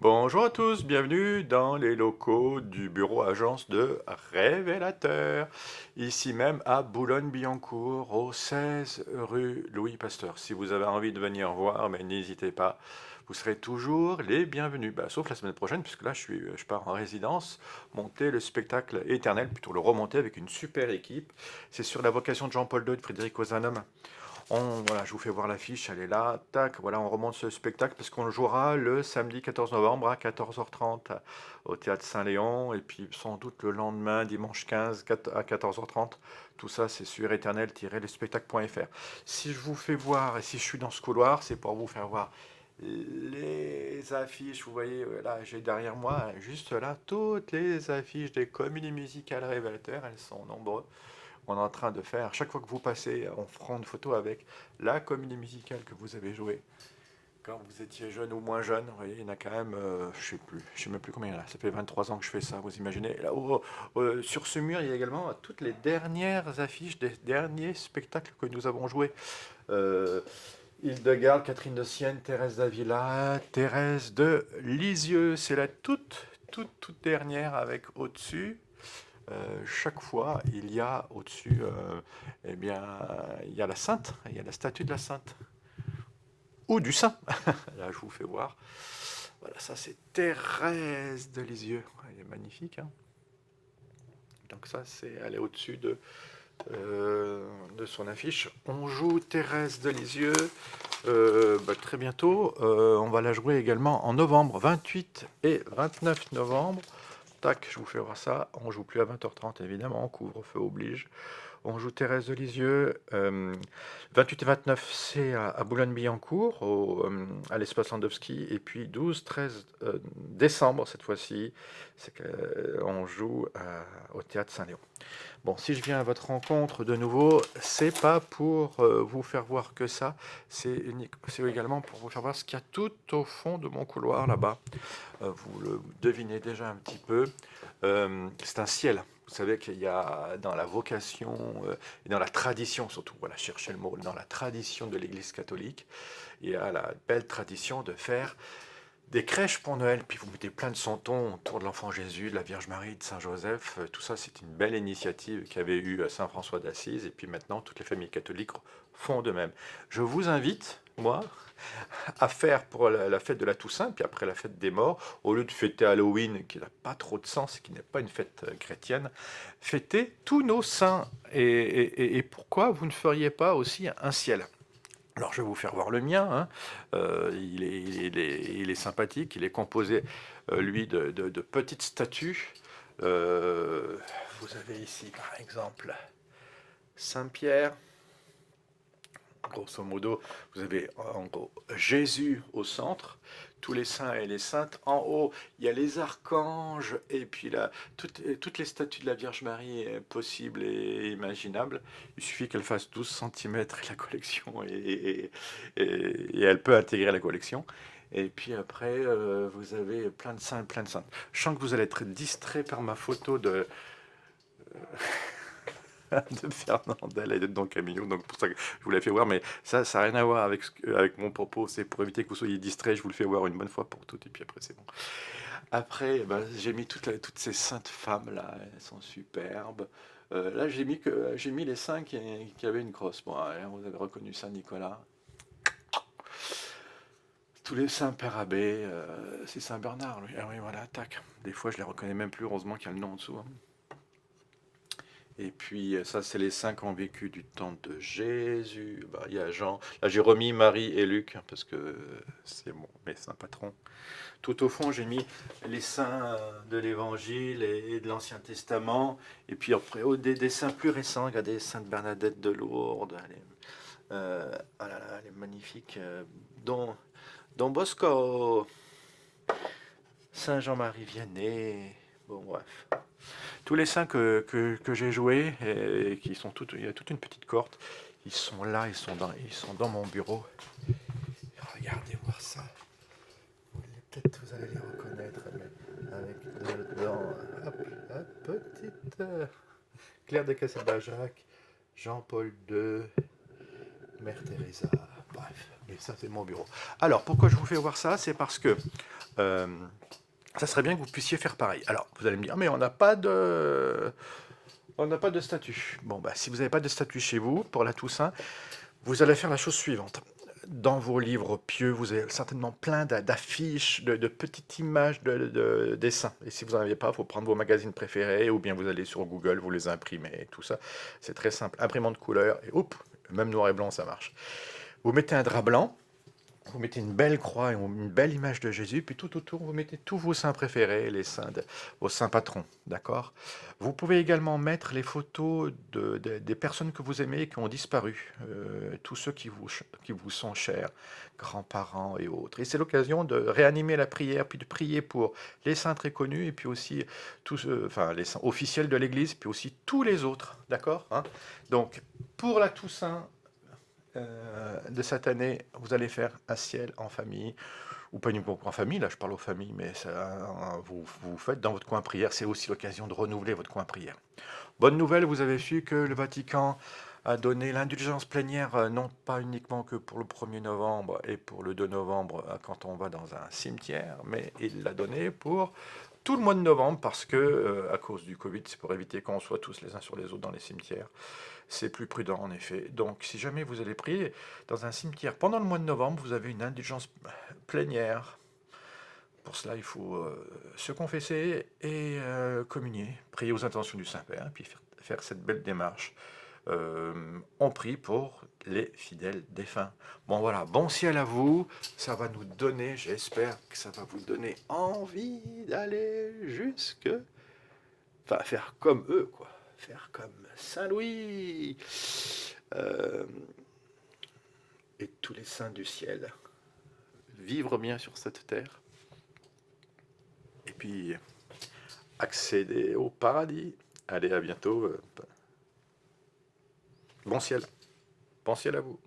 Bonjour à tous, bienvenue dans les locaux du bureau agence de Révélateur, ici même à Boulogne-Billancourt, au 16 rue Louis Pasteur. Si vous avez envie de venir voir, mais n'hésitez pas, vous serez toujours les bienvenus. Sauf la semaine prochaine, puisque là je pars en résidence, monter le spectacle éternel, plutôt le remonter avec une super équipe. C'est sur la vocation de Jean-Paul II de Frédéric Ozanam. Voilà, je vous fais voir l'affiche, elle est là, tac, voilà, on remonte ce spectacle parce qu'on le jouera le samedi 14 novembre à 14h30 au Théâtre Saint-Léon, et puis sans doute le lendemain, dimanche 15 à 14h30. Tout ça, c'est sur éternel-lespectacle.fr. Si je vous fais voir, et si je suis dans ce couloir, c'est pour vous faire voir les affiches. Vous voyez, là, j'ai derrière moi, juste là, toutes les affiches des comédies musicales Révélateurs, elles sont nombreuses. On est en train de faire, chaque fois que vous passez, on prend une photo avec la comédie musicale que vous avez jouée quand vous étiez jeune ou moins jeune. Vous voyez, il y en a quand même, je sais même plus combien il y en a. Ça fait 23 ans que je fais ça, vous imaginez. Là, sur ce mur, il y a également toutes les dernières affiches des derniers spectacles que nous avons joués. Euh, Hildegarde, Catherine de Sienne, Thérèse d'Avila, Thérèse de Lisieux. C'est la toute dernière avec au-dessus. Chaque fois, il y a au-dessus, eh bien, il y a la sainte, il y a la statue de la sainte, ou du saint. Là, je vous fais voir. Voilà, ça c'est Thérèse de Lisieux. Elle est magnifique, hein. Donc ça, elle est au-dessus de son affiche. On joue Thérèse de Lisieux très bientôt. On va la jouer également en novembre, 28 et 29 novembre. Tac, je vous fais voir ça. On joue plus à 20h30 évidemment, couvre-feu oblige. On joue Thérèse de Lisieux. 28 et 29, c'est à Boulogne-Billancourt, à l'espace Landowski. Et puis 12, 13 décembre, cette fois-ci, on joue au Théâtre Saint-Léon. Bon, si je viens à votre rencontre de nouveau, c'est pas pour vous faire voir que ça, c'est également pour vous faire voir ce qu'il y a tout au fond de mon couloir là-bas. Vous le devinez déjà un petit peu. C'est un ciel. Vous savez qu'il y a dans la vocation et dans la tradition, surtout, voilà, cherchez le mot, dans la tradition de l'Église catholique, il y a la belle tradition de faire des crèches pour Noël, puis vous mettez plein de santons autour de l'enfant Jésus, de la Vierge Marie, de Saint Joseph. Tout ça, c'est une belle initiative qu'avait eue Saint François d'Assise, et puis maintenant, toutes les familles catholiques font de même. Je vous invite, moi, à faire pour la fête de la Toussaint, puis après la fête des morts, au lieu de fêter Halloween, qui n'a pas trop de sens et qui n'est pas une fête chrétienne, fêter tous nos saints. Et pourquoi vous ne feriez pas aussi un ciel? Alors je vais vous faire voir le mien, hein. Il est sympathique, il est composé, lui, de petites statues. Vous avez ici, par exemple, Saint-Pierre. Grosso modo, vous avez en gros Jésus au centre, tous les saints et les saintes. En haut, il y a les archanges, et puis là, toutes les statues de la Vierge Marie possibles et imaginables. Il suffit qu'elle fasse 12 centimètres la collection, et elle peut intégrer la collection. Et puis après, vous avez plein de saints et plein de saintes. Je sens que vous allez être distrait par ma photo de Fernandel et de Don Camillo, donc pour ça que je vous l'ai fait voir, mais ça n'a rien à voir avec mon propos, c'est pour éviter que vous soyez distrait, je vous le fais voir une bonne fois pour toutes, et puis après c'est bon. Après, j'ai mis toutes ces saintes femmes-là, elles sont superbes. Là, j'ai mis les saints qui avaient une crosse. Bon, hein, vous avez reconnu Saint-Nicolas. Tous les saints Père Abbé, c'est Saint-Bernard, lui. Ah oui, voilà, tac. Des fois, je les reconnais même plus, heureusement qu'il y a le nom en dessous, hein. Et puis ça, c'est les saints qui ont vécu du temps de Jésus. Il y a Jean. Là, j'ai remis Marie et Luc, hein, parce que c'est mes saints patrons. Tout au fond, j'ai mis les saints de l'Évangile et de l'Ancien Testament. Et puis après, des saints plus récents, regardez, Sainte Bernadette de Lourdes. Ah là là, elle est magnifique. Don Bosco, Saint Jean-Marie Vianney. Bon, bref. Tous les saints que j'ai joués, et qui sont il y a toute une petite cohorte, ils sont là, ils sont dans mon bureau. Regardez voir ça. Peut-être vous allez les reconnaître, mais avec dedans, hop, petite Claire de Castelbajac, Jean-Paul II, Mère Teresa. Bref, et ça c'est mon bureau. Alors pourquoi je vous fais voir ça? C'est parce que Euh, Ça serait bien que vous puissiez faire pareil. Alors, vous allez me dire, mais on n'a pas de statut. Bon, bah, si vous n'avez pas de statut chez vous pour la Toussaint, vous allez faire la chose suivante. Dans vos livres pieux, vous avez certainement plein d'affiches, de petites images de dessins. Et si vous n'en avez pas, il faut prendre vos magazines préférés ou bien vous allez sur Google, vous les imprimez, tout ça. C'est très simple. Imprimante couleur et hop, même noir et blanc, ça marche. Vous mettez un drap blanc, vous mettez une belle croix et une belle image de Jésus, puis tout autour, vous mettez tous vos saints préférés, vos saints patrons, d'accord? Vous pouvez également mettre les photos des personnes que vous aimez et qui ont disparu, tous ceux qui vous sont chers, grands-parents et autres. Et c'est l'occasion de réanimer la prière, puis de prier pour les saints très connus, et puis aussi tous, enfin, les saints officiels de l'Église, puis aussi tous les autres, d'accord, hein? Donc, pour la Toussaint, de cette année, vous allez faire un ciel en famille, ou pas uniquement en famille, là je parle aux familles, mais ça, vous faites dans votre coin prière, c'est aussi l'occasion de renouveler votre coin prière. Bonne nouvelle, vous avez su que le Vatican a donné l'indulgence plénière, non pas uniquement que pour le 1er novembre et pour le 2 novembre quand on va dans un cimetière, mais il l'a donné pour tout le mois de novembre parce que, à cause du Covid, c'est pour éviter qu'on soit tous les uns sur les autres dans les cimetières. C'est plus prudent en effet. Donc si jamais vous allez prier dans un cimetière pendant le mois de novembre, vous avez une indulgence plénière. Pour cela, il faut se confesser et communier, prier aux intentions du Saint-Père, puis faire cette belle démarche. On prie pour les fidèles défunts. Bon voilà, bon ciel à vous. Ça va nous donner, j'espère que ça va vous donner envie d'aller jusque... Enfin, faire comme eux, quoi. Faire comme Saint-Louis. Euh, et tous les saints du ciel. Vivre bien sur cette terre. Et puis accéder au paradis. Allez, à bientôt. Bon ciel. Bon ciel à vous.